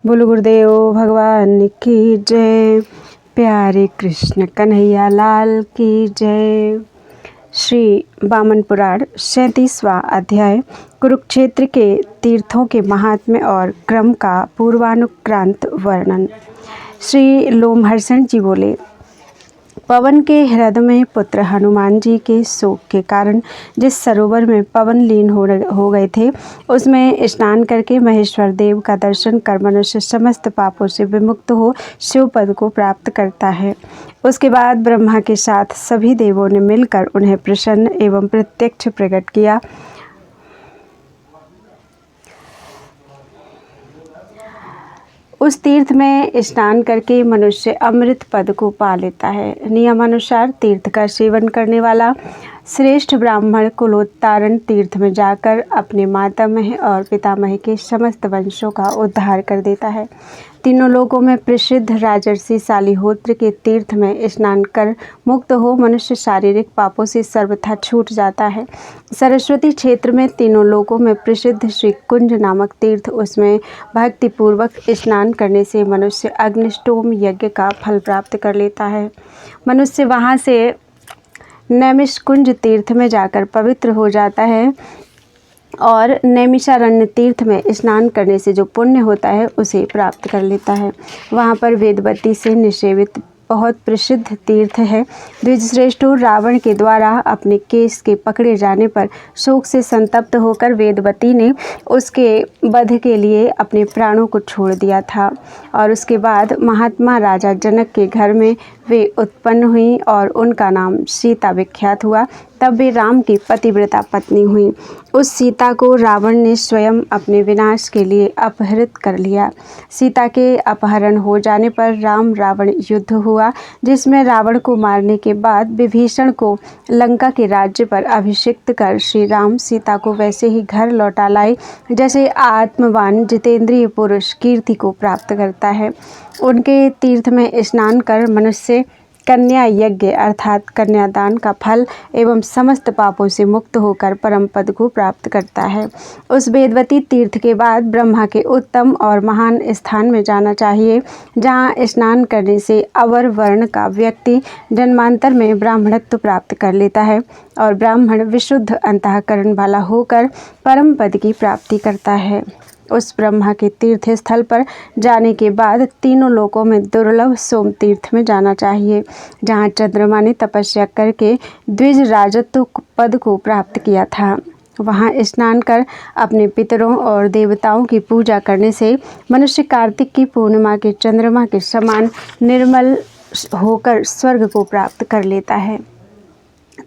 बोलो गुरुदेव भगवान की जय। प्यारे कृष्ण कन्हैया लाल की जय। श्री वामन पुराण 37वां अध्याय कुरुक्षेत्र के तीर्थों के महात्म्य और क्रम का पूर्वानुक्रांत वर्णन। श्री लोमहर्षण जी बोले, पवन के हृदय में पुत्र हनुमान जी के शोक के कारण जिस सरोवर में पवन लीन हो गए थे, उसमें स्नान करके महेश्वर देव का दर्शन कर मनुष्य समस्त पापों से विमुक्त हो शिव पद को प्राप्त करता है। उसके बाद ब्रह्मा के साथ सभी देवों ने मिलकर उन्हें प्रसन्न एवं प्रत्यक्ष प्रकट किया। उस तीर्थ में स्नान करके मनुष्य अमृत पद को पा लेता है। नियमानुसार तीर्थ का सेवन करने वाला श्रेष्ठ ब्राह्मण कुलोत्तारण तीर्थ में जाकर अपने मातामह और पितामह के समस्त वंशों का उद्धार कर देता है। तीनों लोकों में प्रसिद्ध राजर्षि शालिहोत्र के तीर्थ में स्नान कर मुक्त हो मनुष्य शारीरिक पापों से सर्वथा छूट जाता है। सरस्वती क्षेत्र में तीनों लोकों में प्रसिद्ध श्री कुंज नामक तीर्थ, उसमें भक्तिपूर्वक स्नान करने से मनुष्य अग्निष्टोम यज्ञ का फल प्राप्त कर लेता है। मनुष्य वहाँ से नैमिषकुंज तीर्थ में जाकर पवित्र हो जाता है और नैमिषारण्य तीर्थ में स्नान करने से जो पुण्य होता है उसे प्राप्त कर लेता है। वहाँ पर वेदवती से निषेवित बहुत प्रसिद्ध तीर्थ है। द्विजश्रेष्ठों, रावण के द्वारा अपने केस के पकड़े जाने पर शोक से संतप्त होकर वेदवती ने उसके वध के लिए अपने प्राणों को छोड़ दिया था और उसके बाद महात्मा राजा जनक के घर में वे उत्पन्न हुई और उनका नाम सीता विख्यात हुआ। तब वे राम की पतिव्रता पत्नी हुई। उस सीता को रावण ने स्वयं अपने विनाश के लिए अपहरित कर लिया। सीता के अपहरण हो जाने पर राम रावण युद्ध हुआ, जिसमें रावण को मारने के बाद विभीषण को लंका के राज्य पर अभिषिक्त कर श्री राम सीता को वैसे ही घर लौटा लाए जैसे आत्मवान जितेंद्रिय पुरुष कीर्ति को प्राप्त करता है। उनके तीर्थ में स्नान कर मनुष्य कन्या यज्ञ अर्थात कन्यादान का फल एवं समस्त पापों से मुक्त होकर परम पद को प्राप्त करता है। उस वेदवती तीर्थ के बाद ब्रह्मा के उत्तम और महान स्थान में जाना चाहिए, जहाँ स्नान करने से अवर वर्ण का व्यक्ति जन्मांतर में ब्राह्मणत्व प्राप्त कर लेता है और ब्राह्मण विशुद्ध अंतःकरण वाला होकर परम पद की प्राप्ति करता है। उस ब्रह्मा के तीर्थ स्थल पर जाने के बाद तीनों लोकों में दुर्लभ सोम तीर्थ में जाना चाहिए, जहाँ चंद्रमा ने तपस्या करके द्विज राजत्व पद को प्राप्त किया था। वहाँ स्नान कर अपने पितरों और देवताओं की पूजा करने से मनुष्य कार्तिक की पूर्णिमा के चंद्रमा के समान निर्मल होकर स्वर्ग को प्राप्त कर लेता है।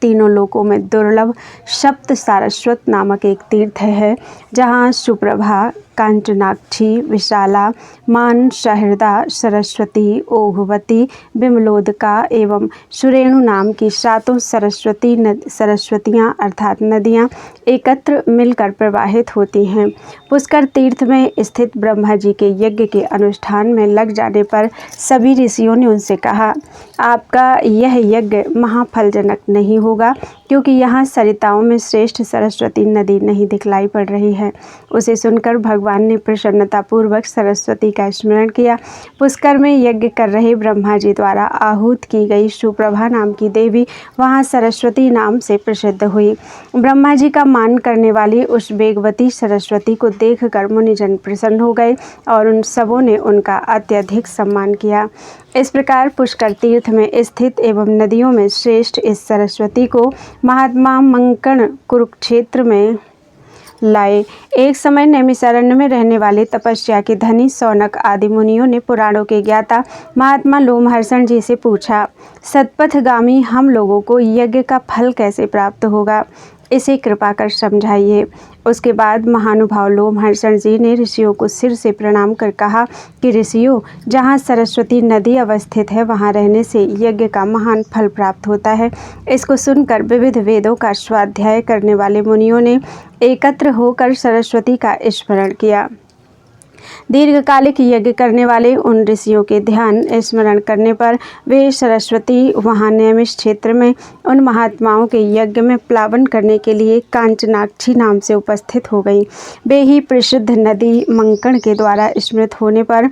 तीनों लोकों में दुर्लभ सप्त सारस्वत नामक एक तीर्थ है, जहाँ सुप्रभा, कांचनाक्षी, विशाला, मान सहृदा, सरस्वती, ओघवती, विमलोदका एवं सुरेणु नाम की सातों सरस्वतियाँ अर्थात नदियाँ एकत्र मिलकर प्रवाहित होती हैं। पुष्कर तीर्थ में स्थित ब्रह्मा जी के यज्ञ के अनुष्ठान में लग जाने पर सभी ऋषियों ने उनसे कहा, आपका यह यज्ञ महाफलजनक नहीं होगा, क्योंकि यहाँ सरिताओं में श्रेष्ठ सरस्वती नदी नहीं दिखलाई पड़ रही है। उसे सुनकर भगवान ने प्रसन्नतापूर्वक सरस्वती का स्मरण किया। पुष्कर में यज्ञ कर रहे ब्रह्मा जी द्वारा आहूत की गई सुप्रभा नाम की देवी वहाँ सरस्वती नाम से प्रसिद्ध हुई। ब्रह्मा जी का मान करने वाली उस वेगवती सरस्वती को देखकर मुनिजन प्रसन्न हो गए और उन सबों ने उनका अत्यधिक सम्मान किया। इस प्रकार पुष्कर तीर्थ में स्थित एवं नदियों में श्रेष्ठ इस सरस्वती को महात्मा मंकण कुरुक्षेत्र में लाए। एक समय नैमिषारण्य में रहने वाले तपस्या के धनी सौनक आदि मुनियों ने पुराणों के ज्ञाता महात्मा लोमहर्षण जी से पूछा, सतपथगामी हम लोगों को यज्ञ का फल कैसे प्राप्त होगा, इसे कृपा कर समझाइए। उसके बाद महानुभाव लोमहर्षण जी ने ऋषियों को सिर से प्रणाम कर कहा कि ऋषियों, जहाँ सरस्वती नदी अवस्थित है वहाँ रहने से यज्ञ का महान फल प्राप्त होता है। इसको सुनकर विविध वेदों का स्वाध्याय करने वाले मुनियों ने एकत्र होकर सरस्वती का स्मरण किया। दीर्घकालिक यज्ञ करने वाले उन ऋषियों के ध्यान स्मरण करने पर वे सरस्वती वहाँ नियमित क्षेत्र में उन महात्माओं के यज्ञ में प्लावन करने के लिए कांचनाक्षी नाम से उपस्थित हो गई। वे ही प्रसिद्ध नदी मंकण के द्वारा स्मृत होने पर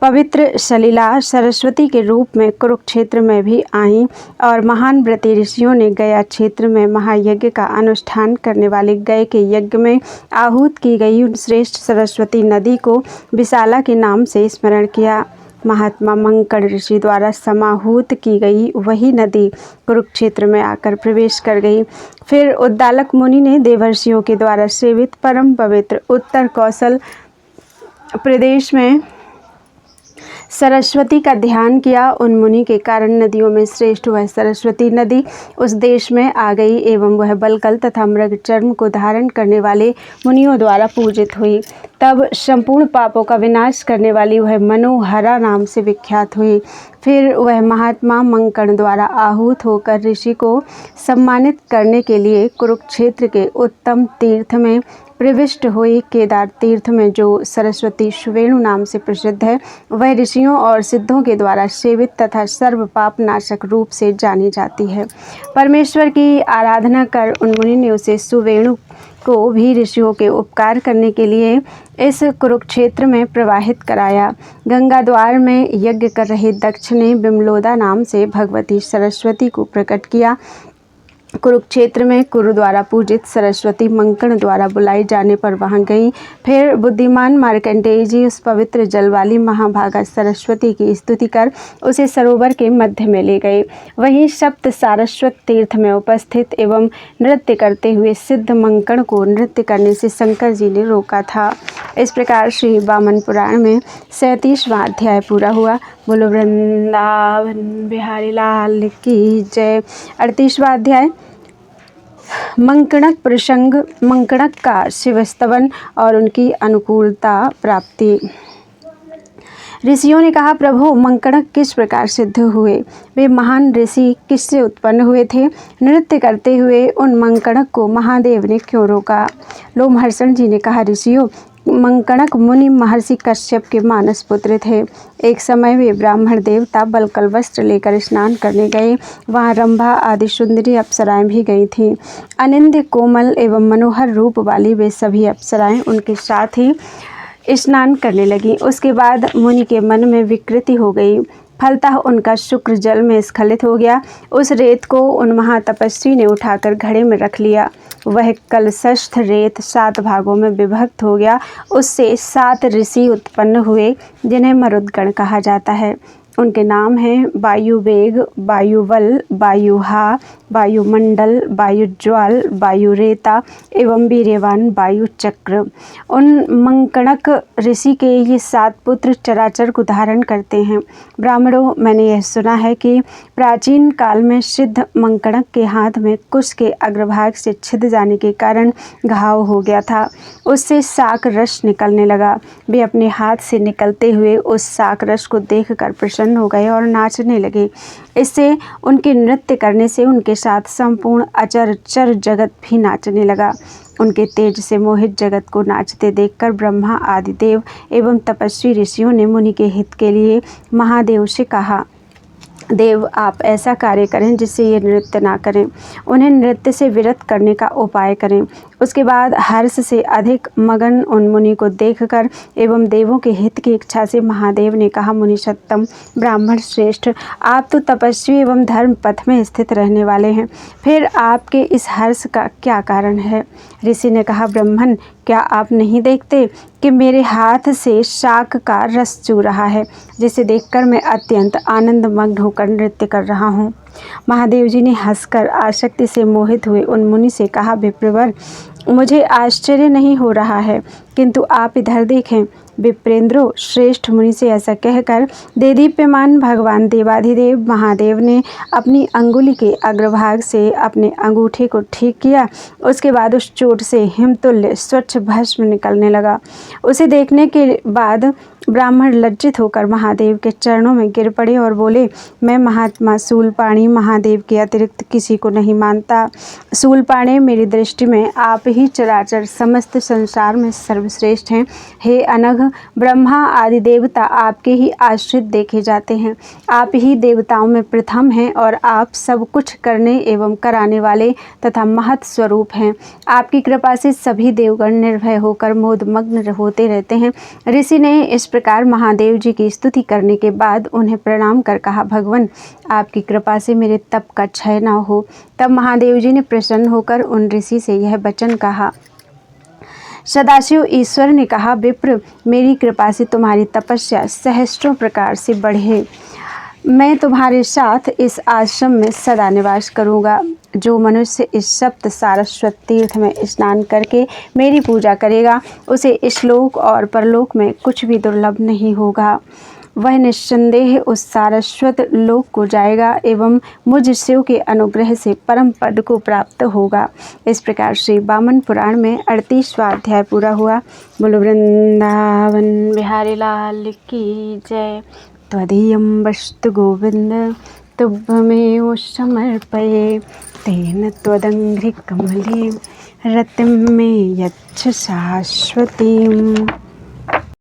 पवित्र सलिला सरस्वती के रूप में कुरुक्षेत्र में भी आईं और महान व्रती ऋषियों ने गया क्षेत्र में महायज्ञ का अनुष्ठान करने वाले गय के यज्ञ में आहूत की गई उन श्रेष्ठ सरस्वती नदी को विशाला के नाम से स्मरण किया। महात्मा मंकण ऋषि द्वारा समाहूत की गई वही नदी कुरुक्षेत्र में आकर प्रवेश कर गई। फिर उद्दालक मुनि ने देवर्षियों के द्वारा सेवित परम पवित्र उत्तर कौशल प्रदेश में सरस्वती का ध्यान किया। उन मुनि के कारण नदियों में श्रेष्ठ वह सरस्वती नदी उस देश में आ गई एवं वह बलकल तथा मृग चर्म को धारण करने वाले मुनियों द्वारा पूजित हुई। तब संपूर्ण पापों का विनाश करने वाली वह मनोहरा नाम से विख्यात हुई। फिर वह महात्मा मंकण द्वारा आहूत होकर ऋषि को सम्मानित करने के लिए कुरुक्षेत्र के उत्तम तीर्थ में प्रविष्ट हुई। केदार तीर्थ में जो सरस्वती सुवेणु नाम से प्रसिद्ध है, वह ऋषियों और सिद्धों के द्वारा सेवित तथा सर्व पाप नाशक रूप से जानी जाती है। परमेश्वर की आराधना कर उन मुनि ने उसे सुवेणु को भी ऋषियों के उपकार करने के लिए इस कुरुक्षेत्र में प्रवाहित कराया। गंगा द्वार में यज्ञ कर रहे दक्ष ने बिमलोदा नाम से भगवती सरस्वती को प्रकट किया। कुरुक्षेत्र में कुरु द्वारा पूजित सरस्वती मंकण द्वारा बुलाई जाने पर वहां गई। फिर बुद्धिमान मार्कंडेय जी उस पवित्र जल वाली महाभागा सरस्वती की स्तुति कर उसे सरोवर के मध्य में ले गए। वहीं सप्त सारस्वत तीर्थ में उपस्थित एवं नृत्य करते हुए सिद्ध मंकण को नृत्य करने से शंकर जी ने रोका था। इस प्रकार श्री वामन पुराण में 37वां अध्याय पूरा हुआ। बोलो वृंदावन बिहारी लाल की जय। 38वां अध्याय मंकणक प्रसंग, मंकणक का शिवस्तवन और उनकी अनुकूलता प्राप्ति। ऋषियों ने कहा, प्रभु मंकणक किस प्रकार सिद्ध हुए? वे महान ऋषि किससे उत्पन्न हुए थे? नृत्य करते हुए उन मंकणक को महादेव ने क्यों रोका? लोमहर्षण जी ने कहा, ऋषियों, मंकणक मुनि महर्षि कश्यप के मानस पुत्र थे। एक समय वे ब्राह्मण देवता बलकल वस्त्र लेकर स्नान करने गए। वहाँ रंभा आदि सुंदरी अप्सराएं भी गई थीं। अनिंद्य कोमल एवं मनोहर रूप वाली वे सभी अप्सराएं उनके साथ ही स्नान करने लगीं। उसके बाद मुनि के मन में विकृति हो गई। फलतः उनका शुक्र जल में स्खलित हो गया। उस रेत को उन महातपस्वी ने उठाकर घड़े में रख लिया। वह कलशस्थ रेत 7 भागों में विभक्त हो गया। उससे 7 ऋषि उत्पन्न हुए, जिन्हें मरुदगण कहा जाता है। उनके नाम हैं वायुवेग, वायुवल, वायुहा, वायुमंडल, वायुज्वाल, वायुरेता एवं वीर्यवान वायुचक्र। उन मंकणक ऋषि के ये 7 पुत्र चराचर को धारण करते हैं। ब्राह्मणों, मैंने यह सुना है कि प्राचीन काल में सिद्ध मंकणक के हाथ में कुश के अग्रभाग से छिद जाने के कारण घाव हो गया था। उससे शाक रस निकलने लगा। वे अपने हाथ से निकलते हुए उस शाक रस को देखकर प्रसन्न हो गए और नाचने लगे। इससे उनके नृत्य करने से उनके साथ संपूर्ण अचर चर जगत भी नाचने लगा। उनके तेज से मोहित जगत को नाचते देखकर ब्रह्मा आदि देव एवं तपस्वी ऋषियों ने मुनि के हित के लिए महादेव से कहा, देव, आप ऐसा कार्य करें जिससे ये नृत्य ना करें। उन्हें नृत्य से विरत करने का उपाय करें। उसके बाद हर्ष से अधिक मगन उन मुनि को देखकर एवं देवों के हित की इच्छा से महादेव ने कहा, मुनिषत्तम, ब्राह्मण श्रेष्ठ, आप तो तपस्वी एवं धर्म पथ में स्थित रहने वाले हैं। फिर आपके इस हर्ष का क्या कारण है? ऋषि ने कहा, ब्राह्मण, क्या आप नहीं देखते कि मेरे हाथ से शाक का रस चू रहा है, जिसे देखकर मैं अत्यंत आनंदमग्न होकर नृत्य कर रहा हूँ। महादेव जी ने हंसकर आसक्ति से मोहित हुए उन मुनि से कहा, विप्रवर, मुझे आश्चर्य नहीं हो रहा है, किंतु आप इधर देखें। विप्रेंद्रो, श्रेष्ठ मुनि से ऐसा कहकर देदीप्यमान भगवान देवाधिदेव महादेव ने अपनी अंगुली के अग्रभाग से अपने अंगूठे को ठीक किया। उसके बाद उस चोट से हिमतुल्य स्वच्छ भस्म निकलने लगा। उसे देखने के बाद ब्राह्मण लज्जित होकर महादेव के चरणों में गिर पड़े और बोले, मैं महात्मा शूलपाणी महादेव के अतिरिक्त किसी को नहीं मानता। शूलपाणी, मेरी दृष्टि में आप ही चराचर समस्त संसार में सर्वश्रेष्ठ हैं। हे अनघ, ब्रह्मा आदि देवता आपके ही आश्रित देखे जाते हैं। आप ही देवताओं में प्रथम हैं और आप सब कुछ करने एवं कराने वाले तथा महत् स्वरूप हैं। आपकी कृपा से सभी देवगण निर्भय होकर मोदमग्न होते रहते हैं। ऋषि ने इस प्रकार महादेव जी की स्तुति करने के बाद उन्हें प्रणाम कर कहा, भगवान आपकी कृपा से मेरे तप का क्षय न हो। तब महादेव जी ने प्रसन्न होकर उन ऋषि से यह वचन कहा। सदाशिव ईश्वर ने कहा, विप्र मेरी कृपा से तुम्हारी तपस्या सहस्त्रों प्रकार से बढ़े। मैं तुम्हारे साथ इस आश्रम में सदा निवास करूँगा। जो मनुष्य इस सप्त सारस्वत तीर्थ में स्नान करके मेरी पूजा करेगा उसे इस लोक और परलोक में कुछ भी दुर्लभ नहीं होगा। वह निस्संदेह उस सारस्वत लोक को जाएगा एवं मुझ शिव के अनुग्रह से परम पद को प्राप्त होगा। इस प्रकार श्री वामन पुराण में 38वां अध्याय पूरा हुआ। बोलो वृंदावन बिहारी लाल की जय। त्वदीयं वस्तु गोविंद तुभ्यमेव समर्पये। तेन त्वदङ्घ्रिकमले रतिं मे यच्छ शाश्वतीम्।